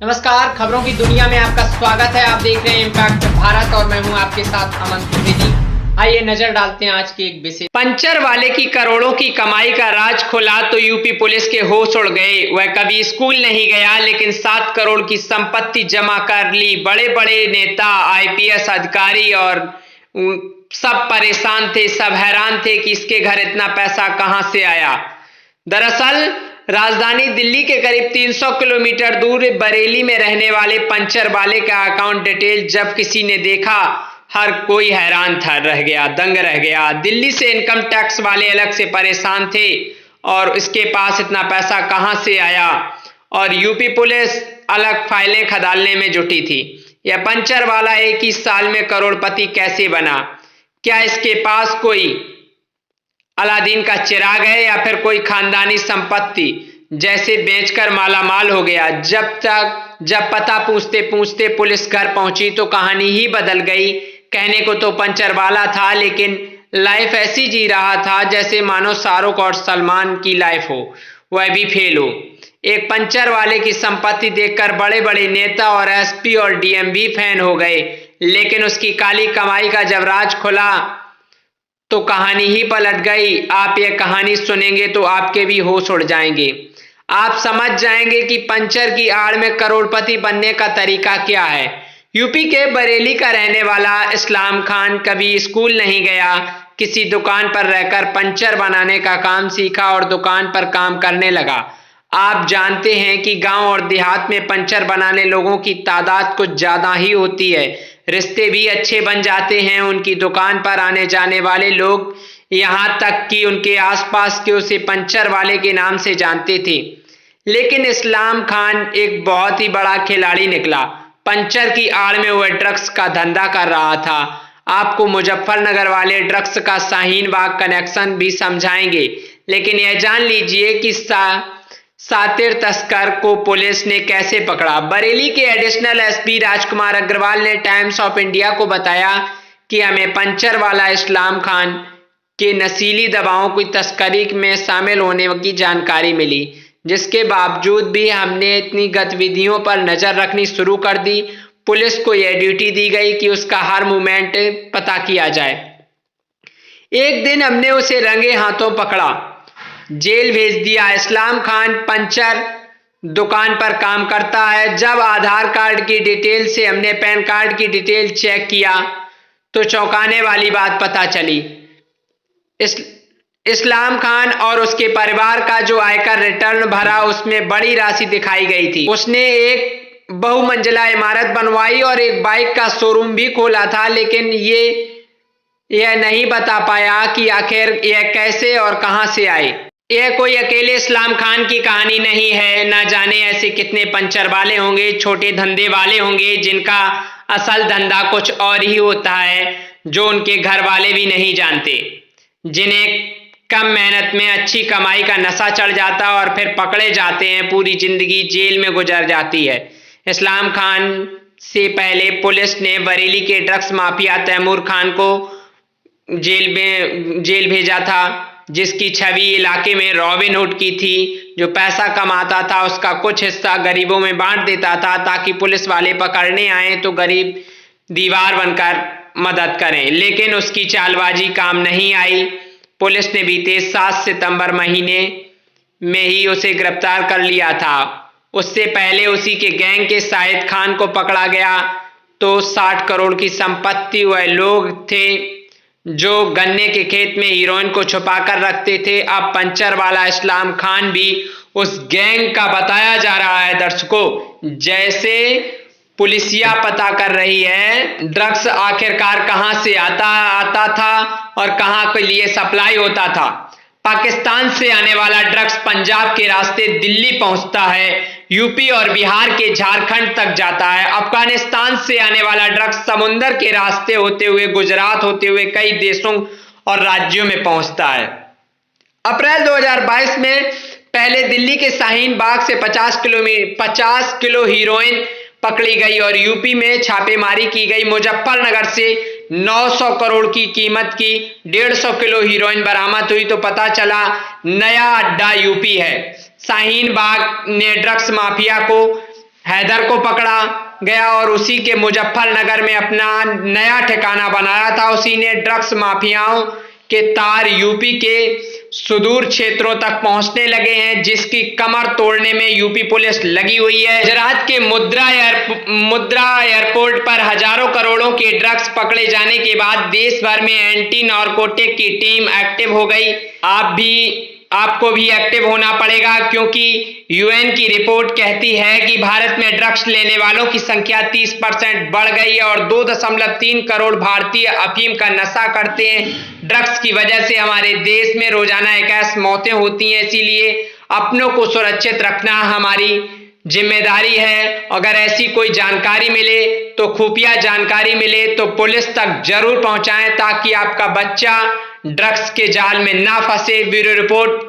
नमस्कार, खबरों की दुनिया में आपका स्वागत है। आप देख रहे हैं इम्पैक्ट भारत और मैं हूं आपके साथ अमन त्रिवेदी। आइए नजर डालते हैं आज के एक विशेष। पंचर वाले की करोड़ों की कमाई का राज खुला तो यूपी पुलिस के होश उड़ गए। वह कभी स्कूल नहीं गया लेकिन 7 करोड़ की संपत्ति जमा कर ली। बड़े बड़े नेता, आईपीएस अधिकारी और सब परेशान थे, सब हैरान थे कि इसके घर इतना पैसा कहां से आया। दरअसल राजधानी दिल्ली के करीब 300 किलोमीटर दूर बरेली में रहने वाले पंचर वाले का अकाउंट डिटेल जब किसी ने देखा, हर कोई हैरान था, रह गया, दंग रह गया। दिल्ली से इनकम टैक्स वाले अलग से परेशान थे और इसके पास इतना पैसा कहां से आया, और यूपी पुलिस अलग फाइलें खदालने में जुटी थी। यह पंचर वाला एक ही साल में करोड़पति कैसे बना? क्या इसके पास कोई अलादीन का चिराग है या फिर कोई खानदानी संपत्ति जैसे बेचकर मालामाल हो गया? जब पता पूछते पूछते पुलिस घर पहुंची तो कहानी ही बदल गई। कहने को तो पंचर वाला था लेकिन लाइफ ऐसी जी रहा था जैसे मानो शाहरुख और सलमान की लाइफ हो, वह भी फेल हो। एक पंचर वाले की संपत्ति देखकर बड़े बड़े नेता और एसपी और डीएम भी फैन हो गए, लेकिन उसकी काली कमाई का जब राज खुला तो कहानी ही पलट गई। आप यह कहानी सुनेंगे तो आपके भी होश उड़ जाएंगे। आप समझ जाएंगे कि पंचर की आड़ में करोड़पति बनने का तरीका क्या है। यूपी के बरेली का रहने वाला इस्लाम खान कभी स्कूल नहीं गया, किसी दुकान पर रहकर पंचर बनाने का काम सीखा और दुकान पर काम करने लगा। आप जानते हैं कि गांव और देहात में पंचर बनाने लोगों की तादाद कुछ ज्यादा ही होती है, रिश्ते भी अच्छे बन जाते हैं। उनकी दुकान पर आने जाने वाले लोग यहां तक कि उनके आसपास के उसे पंचर वाले के नाम से जानते थे। लेकिन इस्लाम खान एक बहुत ही बड़ा खिलाड़ी निकला। पंचर की आड़ में वह ड्रग्स का धंधा कर रहा था। आपको मुजफ्फरनगर वाले ड्रग्स का शाहीन बाग कनेक्शन भी समझाएंगे, लेकिन यह जान लीजिए कि सातिर तस्कर को पुलिस ने कैसे पकड़ा। बरेली के एडिशनल एसपी राजकुमार अग्रवाल ने टाइम्स ऑफ इंडिया को बताया कि हमें पंचर वाला इस्लाम खान के नशीली दवाओं की तस्करी में शामिल होने की जानकारी मिली, जिसके बावजूद भी हमने इतनी गतिविधियों पर नजर रखनी शुरू कर दी। पुलिस को यह ड्यूटी दी गई कि उसका हर मूवमेंट पता किया जाए। एक दिन हमने उसे रंगे हाथों पकड़ा, जेल भेज दिया। इस्लाम खान पंचर दुकान पर काम करता है। जब आधार कार्ड की डिटेल से हमने पैन कार्ड की डिटेल चेक किया तो चौंकाने वाली बात पता चली। इस्लाम खान और उसके परिवार का जो आयकर रिटर्न भरा उसमें बड़ी राशि दिखाई गई थी। उसने एक बहुमंजिला इमारत बनवाई और एक बाइक का शोरूम भी खोला था, लेकिन यह नहीं बता पाया कि आखिर यह कैसे और कहां से आए। यह कोई अकेले इस्लाम खान की कहानी नहीं है। ना जाने ऐसे कितने पंचर वाले होंगे, छोटे धंधे वाले होंगे जिनका असल धंधा कुछ और ही होता है, जो उनके घर वाले भी नहीं जानते, जिन्हें कम मेहनत में अच्छी कमाई का नशा चढ़ जाता है और फिर पकड़े जाते हैं। पूरी जिंदगी जेल में गुजर जाती है। इस्लाम खान से पहले पुलिस ने बरेली के ड्रग्स माफिया तैमूर खान को जेल भेजा था, जिसकी छवि इलाके में रॉबिन हुड की थी। जो पैसा कमाता था उसका कुछ हिस्सा गरीबों में बांट देता था ताकि पुलिस वाले पकड़ने आए तो गरीब दीवार बनकर मदद करें, लेकिन उसकी चालबाजी काम नहीं आई। पुलिस ने बीते 7 सितंबर महीने में ही उसे गिरफ्तार कर लिया था। उससे पहले उसी के गैंग के शाहिद खान को पकड़ा गया तो 60 करोड़ की संपत्ति। वह लोग थे जो गन्ने के खेत में हीरोइन को छुपा कर रखते थे। अब पंचर वाला इस्लाम खान भी उस गैंग का बताया जा रहा है। दर्शकों, जैसे पुलिसिया पता कर रही है ड्रग्स आखिरकार कहां से आता था और कहां के लिए सप्लाई होता था। पाकिस्तान से आने वाला ड्रग्स पंजाब के रास्ते दिल्ली पहुंचता है, यूपी और बिहार के झारखंड तक जाता है। अफगानिस्तान से आने वाला ड्रग्स समुंदर के रास्ते होते हुए गुजरात होते हुए कई देशों और राज्यों में पहुंचता है। अप्रैल 2022 में पहले दिल्ली के शाहीन बाग से 50 किलो हीरोइन पकड़ी गई और यूपी में छापेमारी की गई। मुजफ्फरनगर से 900 करोड़ की कीमत की 150 किलो हीरोइन बरामद हुई तो पता चला नया अड्डा यूपी है। शाहीन बाग ने ड्रग्स माफिया को हैदर को पकड़ा गया और उसी के मुजफ्फरनगर में अपना नया ठिकाना बनाया था। उसी ने ड्रग्स माफियाओं के तार यूपी के सुदूर क्षेत्रों तक पहुंचने लगे हैं, जिसकी कमर तोड़ने में यूपी पुलिस लगी हुई है। गुजरात के मुद्रा एयरपोर्ट पर हजारों करोड़ों के ड्रग्स पकड़े जाने के बाद देश भर में एंटी नारकोटिक की टीम एक्टिव हो गई। आपको भी एक्टिव होना पड़ेगा, क्योंकि यूएन की रिपोर्ट कहती है कि भारत में ड्रग्स लेने वालों की संख्या 30% बढ़ गई है और 2.3 करोड़ भारतीय अफीम का नशा करते हैं। ड्रग्स की वजह से हमारे देश में रोजाना 21 मौतें होती हैं। इसीलिए अपनों को सुरक्षित रखना हमारी जिम्मेदारी है। अगर ऐसी कोई जानकारी मिले तो खुफिया जानकारी मिले तो पुलिस तक जरूर पहुंचाएं, ताकि आपका बच्चा ड्रग्स के जाल में ना फंसे। Bureau report.